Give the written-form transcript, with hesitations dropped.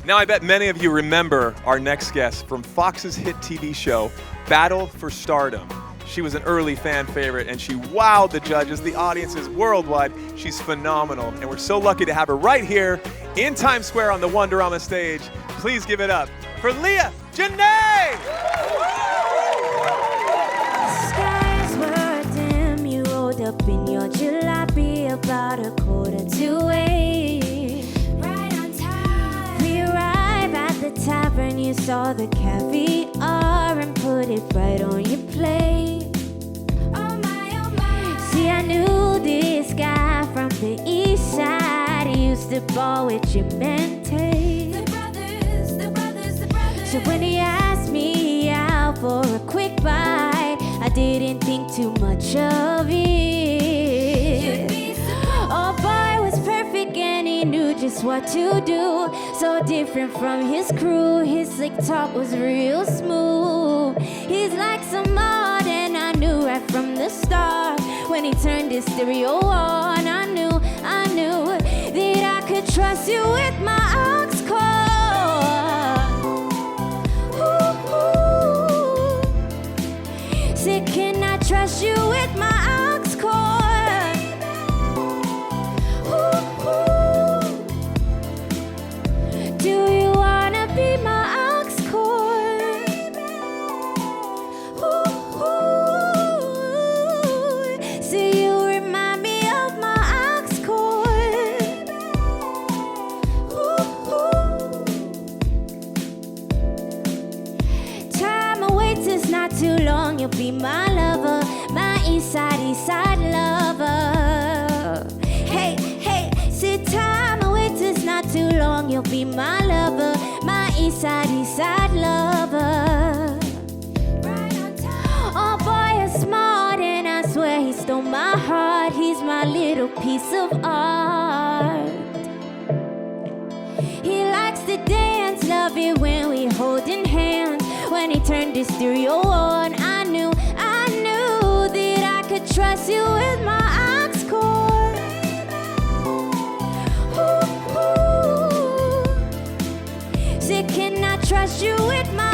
Now, I bet many of you remember our next guest from Fox's hit TV show, Battle for Stardom. She was an early fan favorite, and she wowed the judges, the audiences worldwide. She's phenomenal, and we're so lucky to have her right here in Times Square on the Wonderama stage. Please give it up for Leah Janae! Skies were dim, you rolled up in your jalopy about 7:45. Right on time. We arrived at the tavern, you saw the caviar and put it right on your plate. Oh my. See, I knew this guy from the east side. He used to ball with your mente. The brothers. So when he asked me out for a quick bite, I didn't think too much of it. Oh boy, was perfect and he knew just what to do. So different from his crew, his slick talk was real smooth. He's like some mod, and I knew right from the start. When he turned his stereo on, I knew that I could trust you with my aux cord. Say, can I trust you with my aux cord? Do you wanna be my aux cord? See, you remind me of my aux cord. Time awaits us not too long. You'll be my lover, my east side lover. Hey, see, time awaits us not too long. You'll be my lover, my east side lover. Right on time. Oh boy, you're smart, and I swear he stole my heart. He's my little piece of art. He likes to dance, love it when we holding hands. When he turned his stereo on, I knew that I could trust you with my aux cord. Say, can I trust you with my